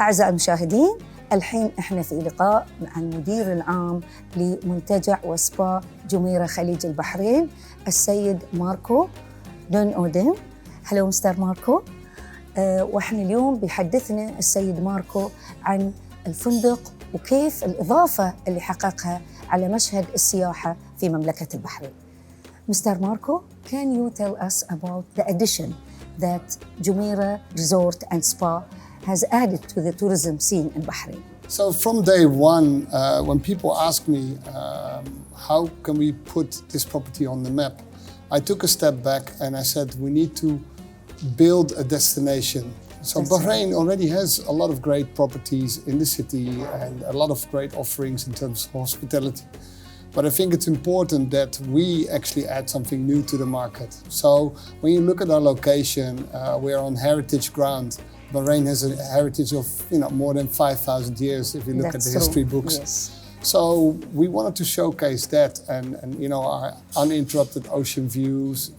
أعزائي المشاهدين، الحين إحنا في لقاء مع المدير العام لمنتجع وسبا جميرة خليج البحرين السيد ماركو دون أودين. هلو مستر ماركو. وإحنا اليوم بيحدثنا السيد ماركو عن الفندق وكيف الإضافة اللي حققها على مشهد السياحة في مملكة البحرين. Mr. Marco, can you tell us about the addition that Jumeirah Resort and Spa has added to the tourism scene in Bahrain? So from day one, when people ask me how can we put this property on the map, I took a step back and I said we need to build a destination. So Bahrain already has a lot of great properties in the city and a lot of great offerings in terms of hospitality. But I think it's important that we actually add something new to the market. So when you look at our location, we're on heritage ground. Bahrain has a heritage of more than 5,000 years if you look at the history books. Yes. So we wanted to showcase that and our uninterrupted ocean views,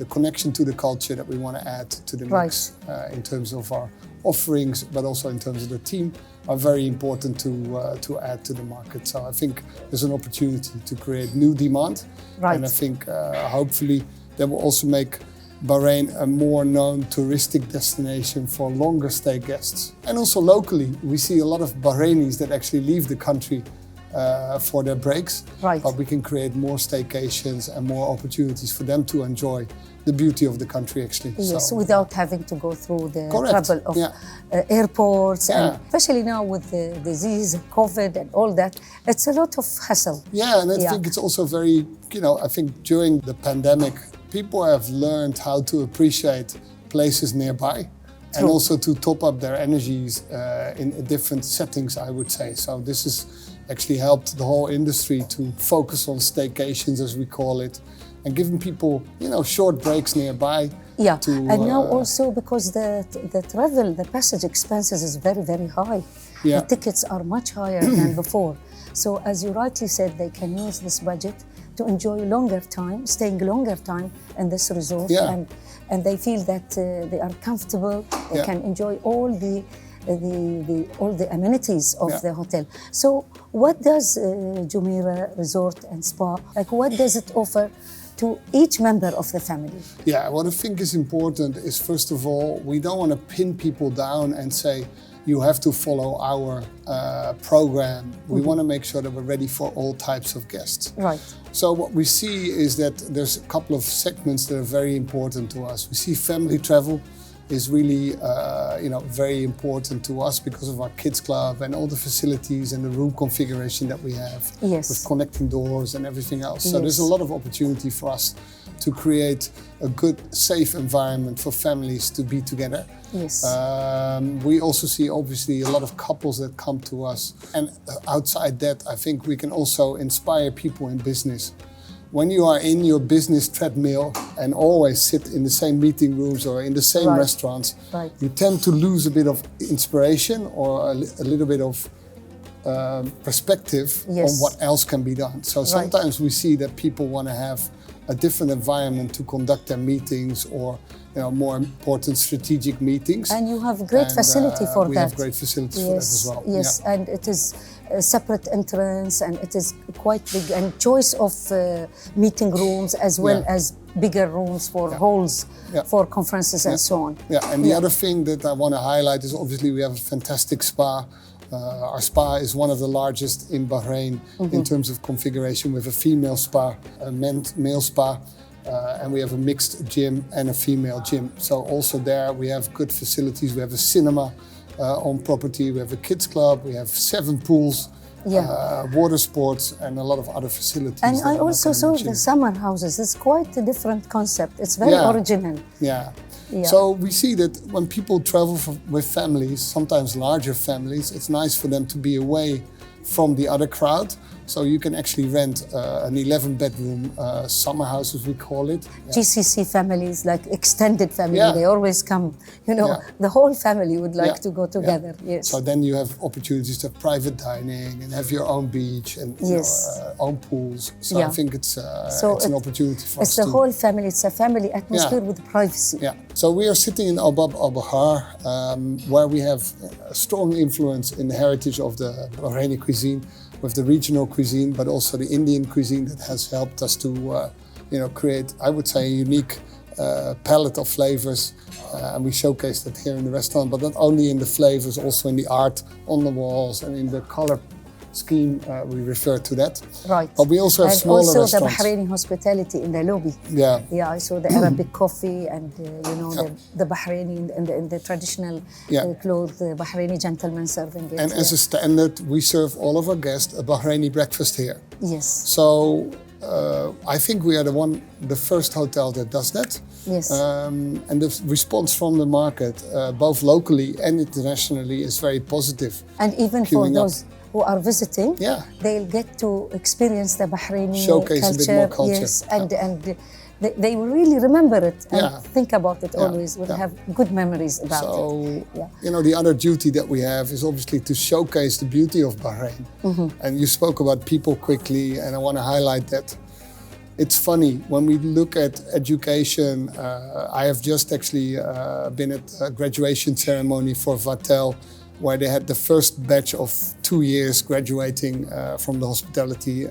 the connection to the culture that we want to add to the mix in terms of our offerings, but also in terms of the team, are very important to add to the market. So I think there's an opportunity to create new demand. And I think hopefully that will also make Bahrain a more known touristic destination for longer stay guests. And also locally, we see a lot of Bahrainis that actually leave the country for their breaks. But we can create more staycations and more opportunities for them to enjoy the beauty of the country actually. Yes, so, without having to go through the trouble of airports and especially now with the disease, COVID and all that, it's a lot of hassle. Yeah, and I think it's also very, I think during the pandemic, people have learned how to appreciate places nearby. And also to top up their energies in different settings, I would say. So this has actually helped the whole industry to focus on staycations, as we call it, and giving people, short breaks nearby. Yeah, and now also because the travel, the passage expenses is very, very high. The tickets are much higher than before. So as you rightly said, they can use this budget to enjoy longer time, staying longer time in this resort. And they feel that they are comfortable, they can enjoy all the amenities of the hotel. So what does Jumeirah Resort and Spa, what does it offer to each member of the family? Yeah, what I think is important is, first of all, we don't want to pin people down and say, you have to follow our program. We want to make sure that we're ready for all types of guests. So what we see is that there's a couple of segments that are very important to us. We see family travel is really, very important to us because of our kids club and all the facilities and the room configuration that we have with connecting doors and everything else. So there's a lot of opportunity for us to create a good, safe environment for families to be together. We also see obviously a lot of couples that come to us. And outside that, I think we can also inspire people in business. When you are in your business treadmill and always sit in the same meeting rooms or in the same restaurants, you tend to lose a bit of inspiration or a little bit of perspective on what else can be done. So sometimes we see that people want to have a different environment to conduct their meetings or more important strategic meetings. And you have great facility for that. We have great facilities for that as well. Yes, and it is a separate entrance and it is quite big, and choice of meeting rooms as well as bigger rooms for halls for conferences and so on. And the other thing that I want to highlight is obviously we have a fantastic spa. Our spa is one of the largest in Bahrain in terms of configuration, with a female spa, a male spa, and we have a mixed gym and a female gym. So also there we have good facilities. We have a cinema on property, we have a kids club, we have 7 pools, water sports and a lot of other facilities. And I also saw the summer houses. It's quite a different concept. It's very original. So we see that when people travel with families, sometimes larger families, it's nice for them to be away from the other crowd. So you can actually rent an 11-bedroom summer house, as we call it. GCC families, like extended family, they always come, the whole family would like to go together. So then you have opportunities to have private dining and have your own beach and own pools. So I think it's an opportunity for us. It's the whole family, it's a family atmosphere with privacy. So we are sitting in Al Bahar, where we have a strong influence in the heritage of the Bahraini cuisine, with the regional cuisine, but also the Indian cuisine that has helped us to, create, I would say, a unique palette of flavors. And we showcase that here in the restaurant, but not only in the flavors, also in the art on the walls and in the color scheme, we refer to that. Right. But we also have and smaller also restaurants. the Bahraini hospitality in the lobby. Yeah. Yeah, I saw the Arabic coffee and the Bahraini and the traditional clothes, the Bahraini gentlemen serving it. And as a standard, we serve all of our guests a Bahraini breakfast here. Yes. So I think we are the first hotel that does that. Yes. And the response from the market, both locally and internationally, is very positive. And even for those who are visiting, they'll get to experience the Bahraini showcase culture. A bit more culture. Yes, and they will really remember it and think about it always. Will have good memories about it. So, the other duty that we have is obviously to showcase the beauty of Bahrain. And you spoke about people quickly, and I want to highlight that. It's funny, when we look at education, I have just actually been at a graduation ceremony for Vatel, where they had the first batch of 2 years graduating from the hospitality,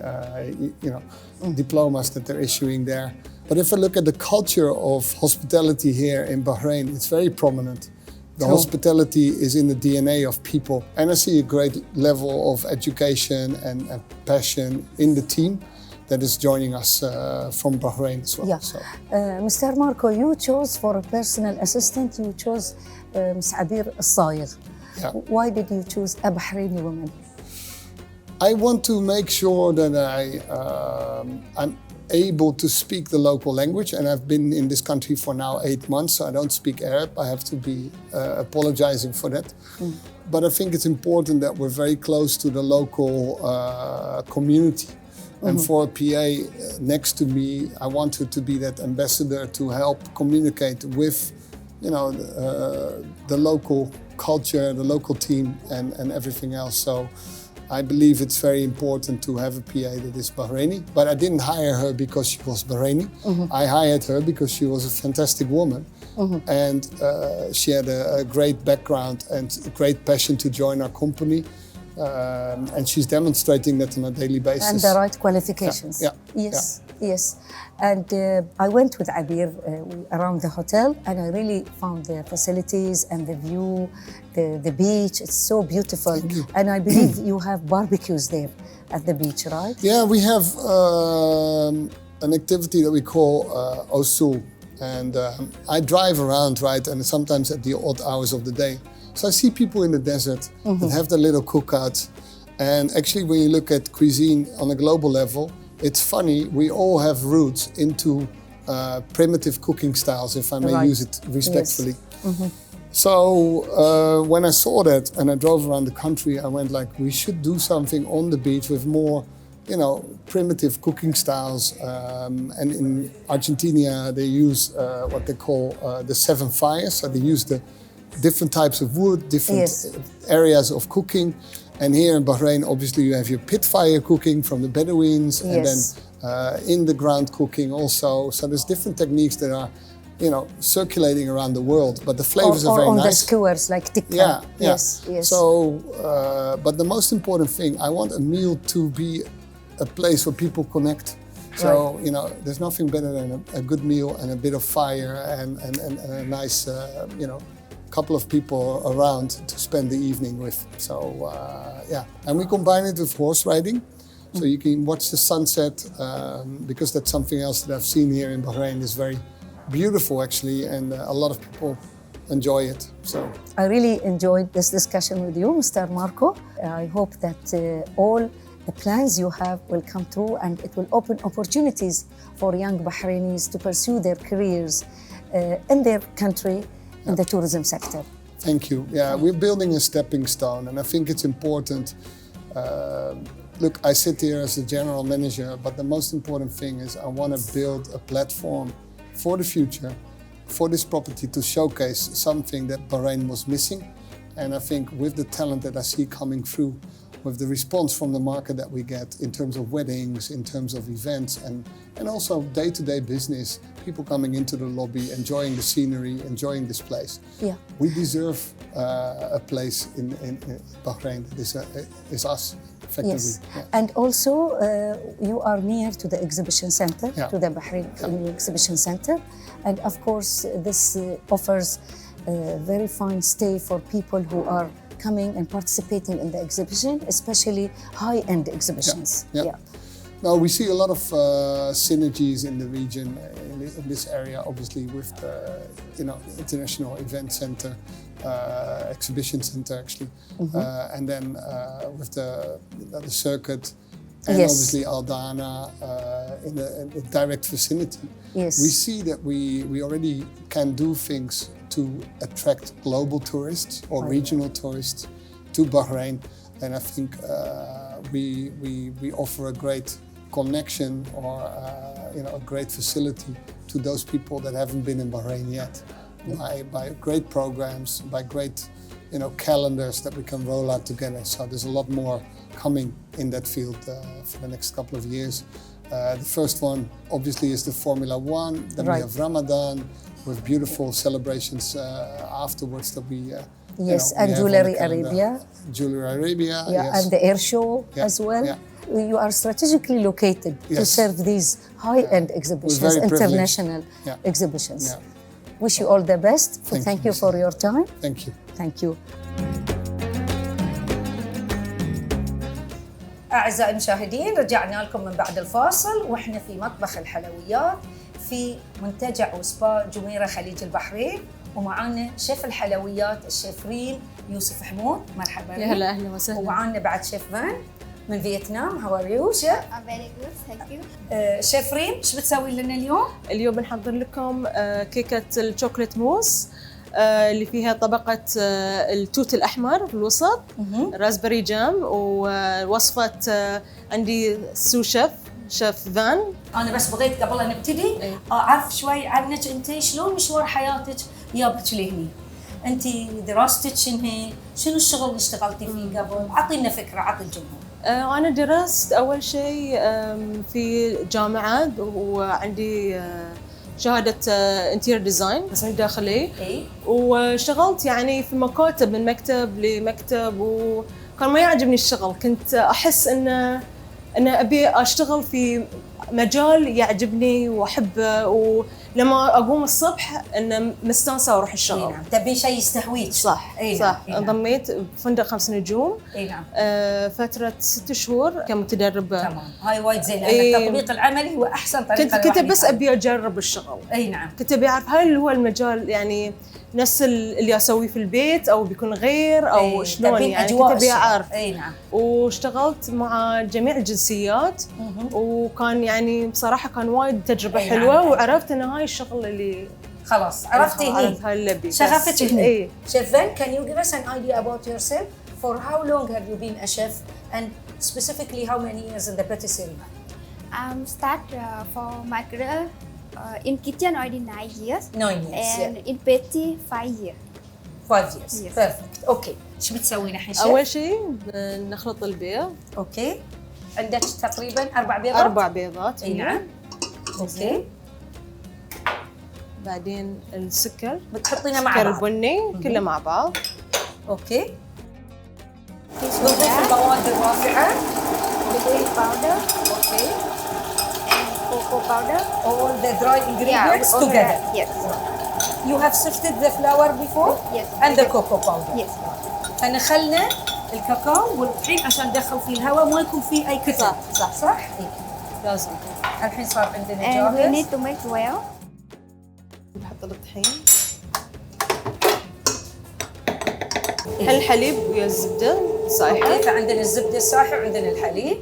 diplomas that they're issuing there. But if I look at the culture of hospitality here in Bahrain, it's very prominent. The hospitality is in the DNA of people. And I see a great level of education and passion in the team that is joining us from Bahrain as well. Yeah. So. Mr. Marco, you chose for a personal assistant, you chose Ms. Abir Al-Sayegh. Yeah. Why did you choose a Bahraini woman? I want to make sure that I'm able to speak the local language, and I've been in this country for now 8 months, so I don't speak Arab. I have to be apologizing for that. But I think it's important that we're very close to the local community. And for a PA next to me, I want her to be that ambassador to help communicate with, the local culture, the local team, and everything else. So I believe it's very important to have a PA that is Bahraini. But I didn't hire her because she was Bahraini. I hired her because she was a fantastic woman. And she had a great background and a great passion to join our company. And she's demonstrating that on a daily basis. And the right qualifications. Yes. And I went with Abir around the hotel, and I really found the facilities and the view, the beach. It's so beautiful. And I believe you have barbecues there at the beach, right? Yeah, we have an activity that we call Osul. And I drive around, right, and sometimes at the odd hours of the day. So I see people in the desert that have their little cookouts. And actually, when you look at cuisine on a global level, it's funny, we all have roots into primitive cooking styles, if I may use it respectfully. Yes. So when I saw that and I drove around the country, I went like, we should do something on the beach with more, primitive cooking styles. And in Argentina, they use what they call the 7 fires. So they use the different types of wood, different areas of cooking. And here in Bahrain, obviously, you have your pit fire cooking from the Bedouins, and then in the ground cooking also. So there's different techniques that are, circulating around the world, but the flavors are very nice. Or on the skewers, like tikka. Yeah. Yes. So, but the most important thing, I want a meal to be a place where people connect. So, there's nothing better than a good meal and a bit of fire and a nice, couple of people around to spend the evening with. So, and we combine it with horse riding. So you can watch the sunset, because that's something else that I've seen here in Bahrain. Is very beautiful, actually, and a lot of people enjoy it. So I really enjoyed this discussion with you, Mr. Marco. I hope that all the plans you have will come true, and it will open opportunities for young Bahrainis to pursue their careers in their country in the tourism sector. Thank you. Yeah, we're building a stepping stone, and I think it's important. Look, I sit here as a general manager, but the most important thing is I want to build a platform for the future, for this property to showcase something that Bahrain was missing. And I think with the talent that I see coming through, with the response from the market that we get in terms of weddings, in terms of events, and also day-to-day business, people coming into the lobby, enjoying the scenery, enjoying this place. Yeah. We deserve a place in Bahrain that is us, effectively. Yes, Yeah. and also you are near to the exhibition center, Yeah. to the Bahrain exhibition center, and of course this offers a very fine stay for people who are coming and participating in the exhibition, especially high-end exhibitions. Yeah. No, we see a lot of synergies in the region, in this area, obviously with the international event center, exhibition center actually, and then with the circuit, and Yes. obviously Aldana in a direct vicinity. Yes. We see that we already can do things to attract global tourists or regional tourists to Bahrain, and I think we offer a great connection or a great facility to those people that haven't been in Bahrain yet, by great programs, by great calendars that we can roll out together. So there's a lot more coming in that field for the next couple of years. The first one obviously is the Formula One, then we have Ramadan with beautiful celebrations afterwards that we yes, and Jewelry Arabia. Jewelry Arabia, yeah, yes. And the air show as well. Yeah. You are strategically located to Yes. serve these high-end exhibitions, very privileged. international exhibitions. Yeah. Wish you all the best. Thank you for your time. Thank you. Thank you. أعزائي المشاهدين، رجعنا لكم من بعد الفاصل وإحنا في مطبخ الحلويات في منتجع وسبا جميرة خليج البحرين، ومعانا شيف الحلويات الشيف ريم يوسف حمود. مرحبا. يا هلا، أهلا وسهلا. ومعانا بعد شيف فان من فيتنام. How are you, chef? I'm very good, thank you. شيف ريم، ايش بتسوي لنا اليوم؟ اليوم بنحضر لكم كيكة الشوكولات موس اللي فيها طبقة التوت الأحمر في الوسط، رازبري جام، ووصفة عندي سو شيف فان. أنا بس بغيت قبل أن نبتدي أعرف شوي عنك، أنت شلون مشوار حياتك يابك لهني؟ أنت دراستك شنو الشغل اللي اشتغلتي فيه قبل؟ أعطينا فكرة، أعطي الجمهور. أنا درست أول شيء في جامعة، وعندي شهادة انتير ديزاين تصميم داخلي، واشتغلت يعني في مكاتب، من مكتب لمكتب، وكان ما يعجبني الشغل. كنت أحس أن أبي أشتغل في مجال يعجبني وأحبه، ولما أقوم الصبح أن مستانسة وأروح الشغل. نعم، تبي شيء يستهويك. صح. صح. انضميت بفندق 5 نجوم. نعم. فترة 6 شهور كمتدربة. تمام، هاي وايد زين، لأن التطبيق العملي هو أحسن طريقة. كنت بس أبي أجرب الشغل. نعم. كنت أبي أعرف هل هو المجال يعني نفس اللي أسويه في البيت أو بيكون غير أو شلون، يعني كنت أبي أعرف. نعم. واشتغلت مع جميع الجنسيات، وكان يعني بصراحة كان وايد تجربة حلوة. نعم. وعرفت إن هاي الشغل اللي خلاص عرفتي هي. هاي اللي أبي. شغفت هني. إيه. Chef Van, can you give us an idea about yourself? For how long have you been a chef, and specifically how many years in the patisserie? Start for my career in kitchen already 9 years. 9 years. And in pastry 5 years. 5 years. Yes. Perfect. اوكي، ايش بتسوي الحين شيف؟ أول شيء نخلط البيض. اوكي. عندك تقريبا 4 بيضات؟ 4 بيضات. اي نعم. اوكي. بعدين السكر بتحطينه مع السكر بعض. البني كله مع بعض. اوكي. نضيف المواد الرافعة. Baking powder اوكي. and cocoa powder. All the dry ingredients all together. that, yes. You have sifted the flour before? Yes. And the cocoa powder. Yes. فنخلنا الكاكاو والطحين عشان ندخل فيه الهواء ما يكون فيه اي كتل. صح. إيه. لازم. الحين صار عندنا And we جاهز. need to make well. نحط الطحين. الحليب ويا الزبدة السايحة. اوكي، فعندنا الزبده السايحه وعندنا الحليب.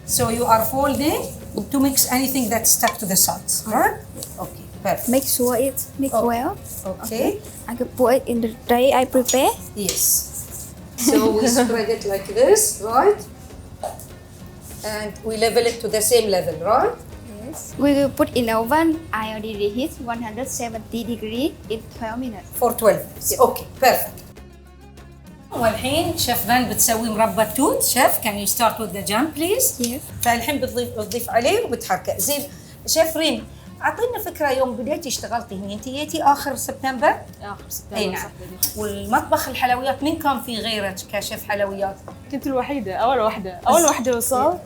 So you are folding to mix anything that's stuck to the sides, right? Okay, perfect. Make sure it's mixed well. Okay. I can put it in the tray I prepare. Yes. So we spread it like this, right? And we level it to the same level, right? Yes. We will put in oven. I already reheat 170 degrees in 12 minutes. For 12 minutes. Okay, perfect. والحين شيف فان بتسوي مربى توت. شيف can you start with the jam please؟ Yes. فالحين بتضيف عليه وبتحركه. زين شيف ريم، اعطينا فكره يوم بديتي اشتغلتي هنا، انت جيتي اخر سبتمبر؟ اخر سبتمبر. اي نعم. والمطبخ الحلويات مين كان في غيرك كشيف حلويات؟ كنت الوحيده، اول وحده وصلت.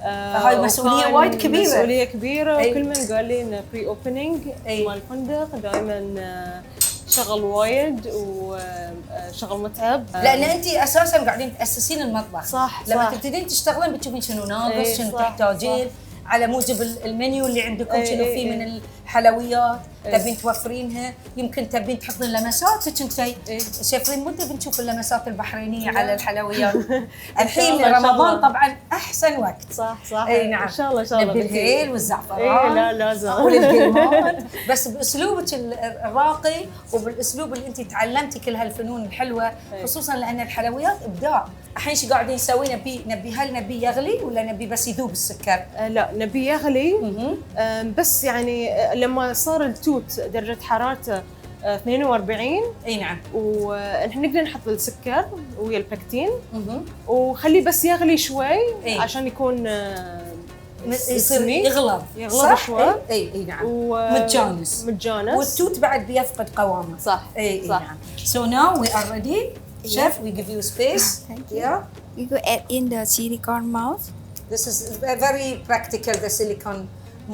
هاي مسؤوليه وايد كبيره. مسؤوليه كبيره. وكل من قال لي انه بري اوبننج مال الفندق دائما شغل وايد وشغل متعب. لان انت اساسا قاعدين تاسسين المطبخ. صح. لما تبتدين تشتغلين بتشوفين شنو ناقص، شنو تحتاجين على موجب المنيو اللي عندكم، شنو فيه من الحلويات تبين توفرينها. يمكن تبين تحطين لمساتك انتي. شايفين متى بنشوف اللمسات البحرينيه على الحلويات؟ الحين رمضان طبعا احسن وقت. صح. اي نعم. ان شاء الله نبي الهيل والزعفران. لا لازم. والقيمات بس باسلوبك الراقي وبالاسلوب اللي انت تعلمتي كل هالفنون الحلوه، خصوصا لان الحلويات ابداع. الحين ايش قاعدين نسوي؟ هل نبي يغلي ولا نبي بس يذوب السكر؟ لا نبي يغلي. بس يعني لما صار التوت درجه حرارته 42. اي نعم. ونحن نقدر نحط السكر ويا البكتين وخليه بس يغلي شوي عشان يكون يصير يغلظ شوي. اي نعم. متجانس. والتوت بعد بيفقد قوامه. صح. اي نعم. So now we are ready. Chef, we give you space. Thank you. Yeah. We go add in the silicone mold. This is very practical, the silicone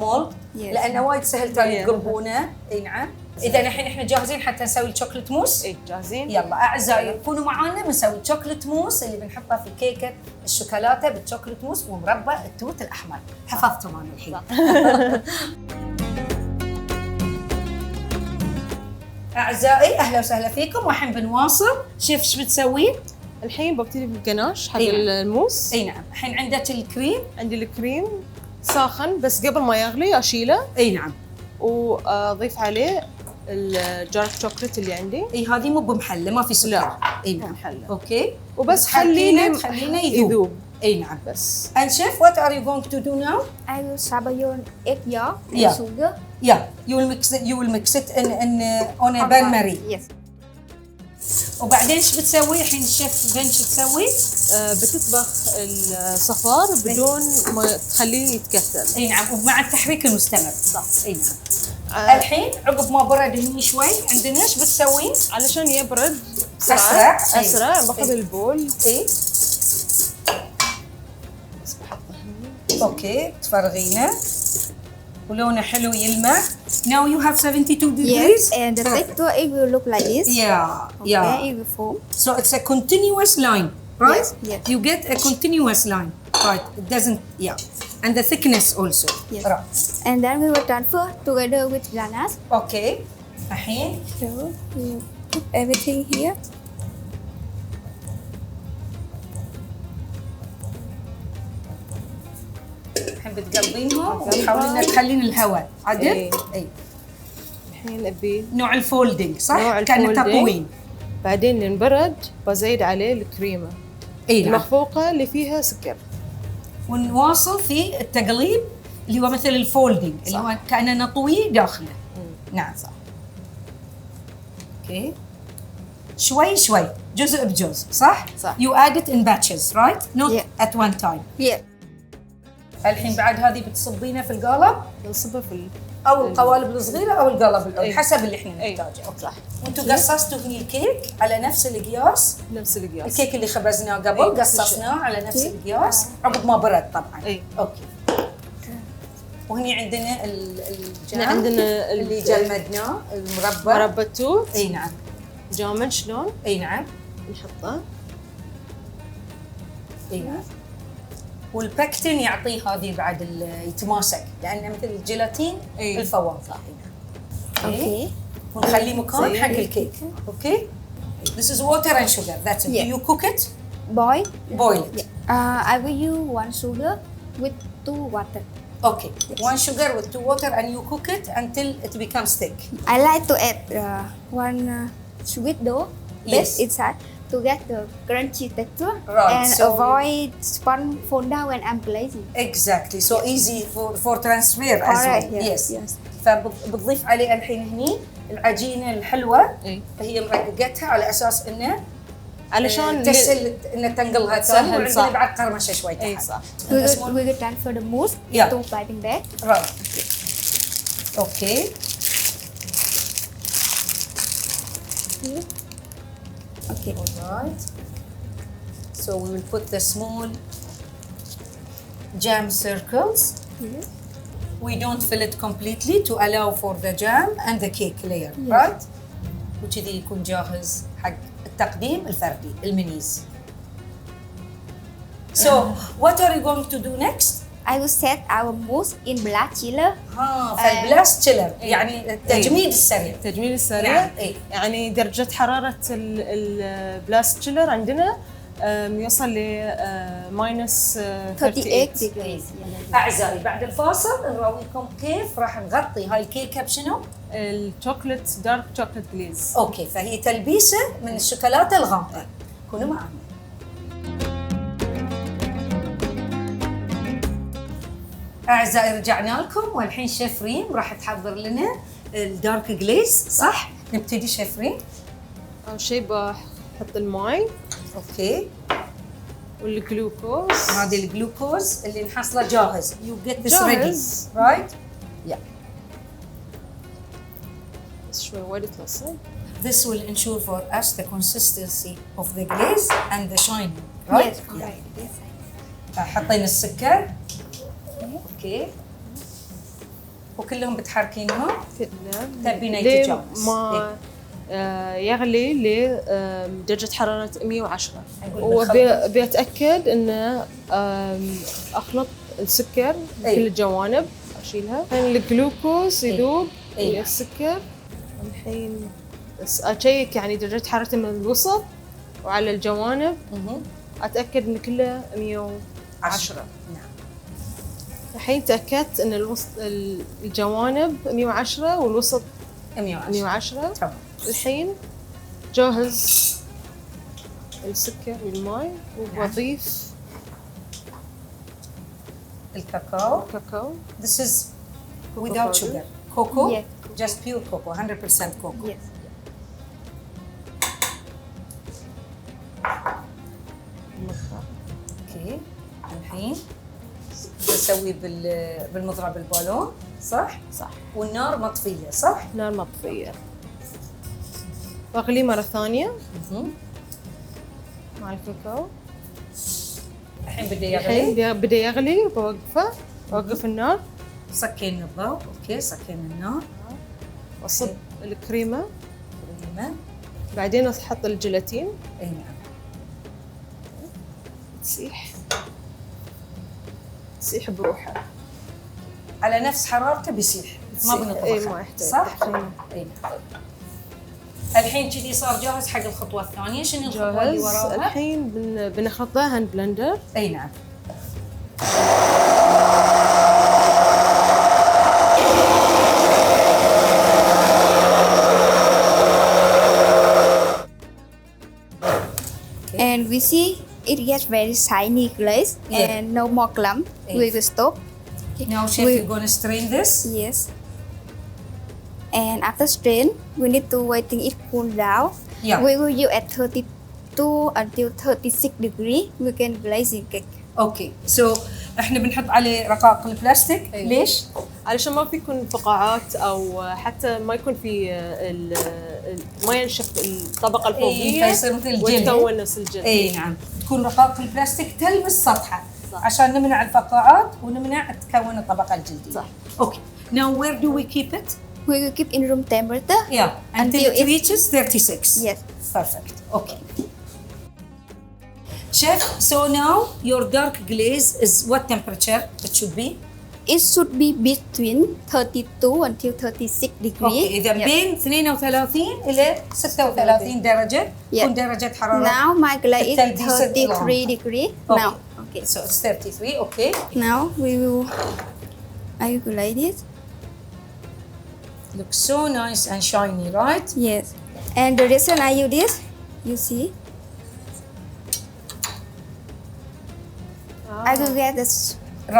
mold. Yes. لأنه وايد سهل تقربونه. اي نعم. إذا الحين احنا جاهزين حتى نسوي الشوكليت موس. اي جاهزين. يلا أعزائي كونوا معانا بنسوي الشوكليت موس اللي بنحطه في كيكة الشوكولاتة بالشوكليت موس ومربى التوت الأحمر. حفظتم أنا الحين. أعزائي أهلا وسهلا فيكم. والحين بنواصل. شيف ايش بتسوي؟ الحين ببتدي بالجناش حق الموس. اي نعم. الحين عندك الكريم. عندي الكريم ساخن بس قبل ما يغلي اشيله. اي نعم. واضيف عليه الجارك شوكليت اللي عندي. اي هذه مو بمحله ما في سكر. لا. اي نعم. محله. اوكي. وبس خلينا يذوب. اي نعم. بس. And chef, what are you going to do now? I will sabayon egg yolk and Yeah. sugar. Yeah, you will mix it in on a bain marie. Yes. وبعدين ايش بتسوي الحين الشيف فين شو تسوي؟ بتطبخ الصفار بدون ما تخليه يتكتل. اي نعم. ومع التحريك المستمر. صح. اي نعم. الحين عقب ما برد هني شوي عندنا ايش بتسوي؟ علشان يبرد اسرع باخذ البول. اي بس بحطه هنا. اوكي تفرغينه ولونه حلو يلمع. Now you have 72 degrees. Yes, and the texture it will look like this. Yeah. Okay, it will foam. So it's a continuous line, right? Yes. You get a continuous line, right? It doesn't, and the thickness also. Yes. Right. And then we will transfer together with ganache. Okay. الحين So we put everything here. الحين بتقلبينهم وتحاولين تخلين الهواء عدل. اي. الحين ابي نوع الفولدنج صح؟ نوع كأنه الفولدنج. تطوين. بعدين لنبرد بزيد عليه الكريمه اي نعم. المخفوقه اللي فيها سكر. ونواصل في التقليب اللي هو مثل الفولدنج اللي هو كأنه نطوي داخله. نعم صح. اوكي. شوي شوي جزء بجزء صح؟ صح. You add it in batches right? Not Yeah. at one time. Yeah. الحين بعد هذه بتصبينها في القالب نصبها في او القوالب الصغيره او القالب الأول حسب اللي احنا أي. نحتاجه. اوكي. صح. وانتم قصصتوا هني الكيك على نفس القياس. نفس القياس. الكيك اللي خبزناه قبل قصصناه على نفس القياس عقب ما برد طبعا. اي. اوكي. وهني عندنا الجام عندنا اللي جلمدناه المربى. مربى التوت. اي نعم. جامد شلون؟ اي نعم. نحطه. اي نعم. والبكتين يعطيه هذه بعد يتماسك لانه مثل الجيلاتين الفواكه. Okay. ونخلي مكان حق الكيك. اوكي. This is water and sugar. That's it. Yeah. Do you cook it? Boil. Boil it. I will use 1 sugar with 2 water. Okay. 1 sugar with 2 water and you cook it until it becomes thick. I like to add 1 sweet dough Yes. inside to get the crunchy texture Right, and so avoid sponge fall down when I'm glazing. Exactly. So easy for transfer as Correct, well. yes, Yes. yes. فبتضيف عليه الحين هني العجينه الحلوه. اي. هي مرققتها على اساس انه علشان تسهل ان تنقلها سهل، وعندنا صح. بعد قرمشه شوي تحت. اي صح. We will transfer the mousse Yeah. into piping bag. Right. Okay. Okay. Alright. So we will put the small jam circles. Yes. We don't fill it completely to allow for the jam and the cake layer, Yes. right? وكذي يكون جاهز حق التقديم الفردي المنيز. So what are you going to do next? I will set our mousse in blood chiller. فالبلاست تشيلر يعني التجميد السريع. التجميد السريع نعم، إي. يعني درجة حرارة البلاست تشيلر عندنا يوصل ل ماينس 38 degrees. أعزائي بعد الفاصل نراويكم كيف راح نغطي هاي الكيكة بشنو؟ الشوكليت دارك شوكليت جليز. أوكي فهي تلبيسة من الشوكولاتة الغامقة. كونوا معنا. أعزائي رجعنا لكم والحين شيف ريم راح تحضر لنا الدارك جليز صح؟ نبتدي شيف ريم. أول شيء بحط الماي أوكي والجلوكوز. هذه الجلوكوز اللي نحصله جاهز. You get this جاهز. ready, right? Yeah. بس شوي وايد توصل. This will ensure for us the consistency of the glaze and the shining, right? Yes, correct. Yes. حطينا السكر. اوكي. وكلهم بتحركينهم؟ كلنا. تبين لين يتجانس. ما يغلي لدرجة حرارة 110. نقول نخلط. وبيتأكد إن أخلط السكر أي. بكل الجوانب أشيلها. الحين الجلوكوز يذوب أي. ويا السكر. الحين بس أشيك يعني درجة حرارته من الوسط وعلى الجوانب أتأكد إن كله 110. نعم. الحين تأكدت إن الجوانب 110 والوسط 110. تمام. الحين جاهز السكر والماء وبضيف الكاكاو. كاكاو. This is Cocoa without powder. sugar. Cocoa. Yes. Just pure cocoa. 100% cocoa. Yes. اوكي. الحين نسوي بالمضرب البالون صح؟ صح. والنار مطفية صح؟ نار مطفية. واغليه مرة ثانية مع الكاكاو. الحين بده يغلي. الحين بدا يغلي وبوقفه. بوقف النار. سكينا الضوء. اوكي سكينا النار. واصب الكريمة. كريمة. بعدين احط الجيلاتين. اي نعم. تسيح بروحها. على نفس حرارته بيسيح ما بنطبخه. اي ما يحتاج صح؟ تخمير. اي نعم. الحين كذي صار جاهز حق الخطوة الثانية. شنو الخطوة اللي جاهز. وراها؟ الحين بنخلطها هاند بلندر. اي نعم. And we see it gets very shiny glaze Yeah. and no more clump. Yeah. We will stop. Now chef, We- you're going to strain this. Yes. And after strain, we need to waiting it cool down. Yeah. We will use at 32 until 36 degree. We can glaze the cake. اوكي. سو احنا بنحط عليه رقاق البلاستيك. أيوة. ليش؟ علشان ما يكون فقاعات او حتى ما يكون في ما ينشف الطبقه الفوقيه. فيصير مثل الجلد. وتكون نفس الجلد. اي نعم. تكون رقاق البلاستيك تلمس سطحه صح. عشان نمنع الفقاعات ونمنع تكون الطبقه الجلديه. صح. اوكي. Now where do we keep it? We will keep in room temperature. Yeah. Until Until it it- reaches 36. Yes. Perfect. Okay. Chef, so now your dark glaze is what temperature it should be? It should be between 32 until 36 degree. اوكي. اذا Yes. بين 32 الى 36 درجه تكون درجه حراره. Now my glaze is التلبيسة 33 degree. Okay. Now, okay. So it's 33. Okay. Now we will. I will glaze it. Looks so nice and shiny, right? Yes. And the reason I use this, you see, I will get this.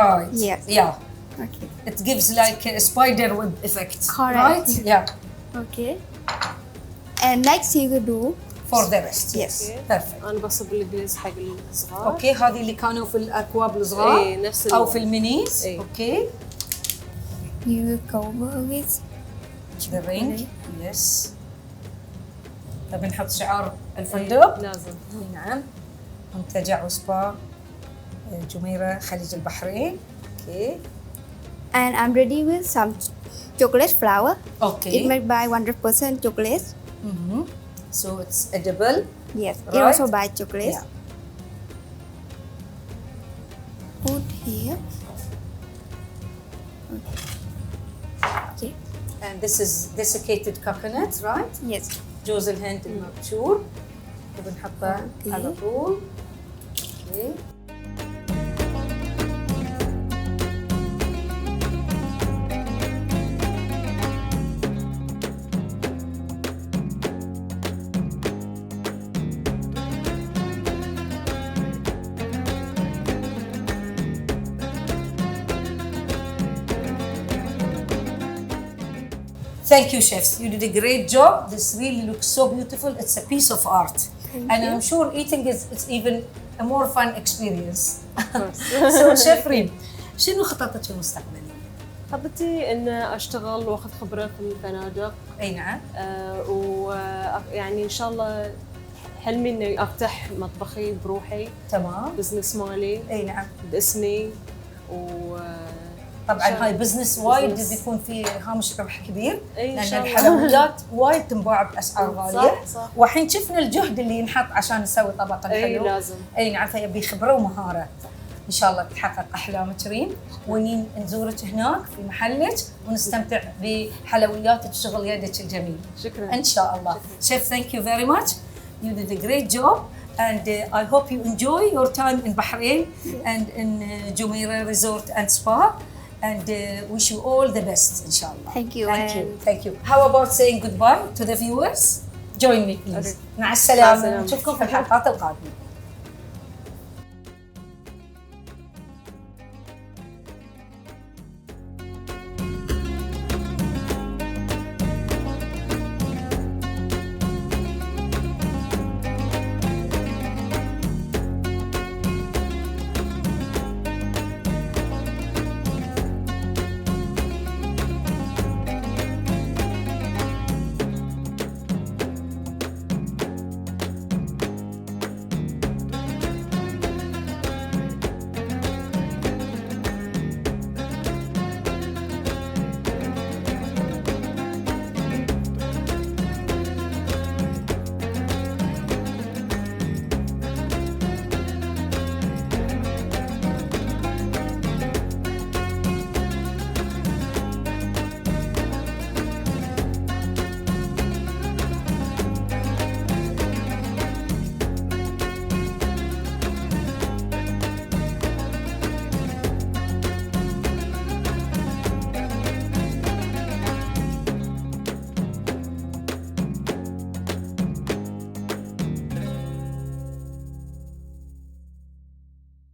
Right. Yes. Yeah. Okay. It gives like a spider web effect. Correct. Right? Yeah. Okay. And next you will do for the rest. Yes. Perfect. انا بصب الجليز حق الصغار. اوكي هذه اللي كانوا في الاكواب الصغار اي نفس او في المينيز. إيه. اوكي You cover with the ring. Yes. طب نحط شعار الفندق. لازم. نعم. منتجع وسبا جميرة خليج البحرين. اوكي. and I'm ready with some chocolate flour. It اوكي. made by 100% chocolate. So it's edible. Yes. It Right. also by chocolate. Yeah. Put here. Okay. And this is desiccated coconut, right? Yes. جوز الهند المبشور. وبنحطه أوكي. على طول. اوكي. Thank you, chefs. You did a great job. This really looks so beautiful. It's a piece of art. And I'm sure eating is it's even a more fun experience. So, Chef Reem, شنو خططك في المستقبل؟ خطتي ان اشتغل واخذ خبره في الفنادق. اي نعم. ويعني ان شاء الله حلمي اني افتح مطبخي بروحي. تمام. بزنس مالي. اي نعم. باسمي طبعا هاي بزنس وايد بزنس. بيكون فيه هامش ربح كبير إن لان شاء الله. الحلويات وايد تنباع باسعار غاليه. صح. والحين شفنا الجهد اللي ينحط عشان نسوي طبق الحلو. اي لازم. اي نعم فيبي خبره ومهاره. ان شاء الله تتحقق احلامك ريم ونين نزورك هناك في محلك ونستمتع بحلوياتك وشغل يدك الجميل. شكرا. ان شاء الله. Chef, thank you very much. You did a great job and I hope you enjoy your time in Bahrain and in Jumeirah Resort and Spa and wish you all the best ان شاء الله. Thank you. Thank you. and Thank you. How about saying goodbye to the viewers? Join me please. مع السلامة. السلامة. نشوفكم في الحلقات القادمة.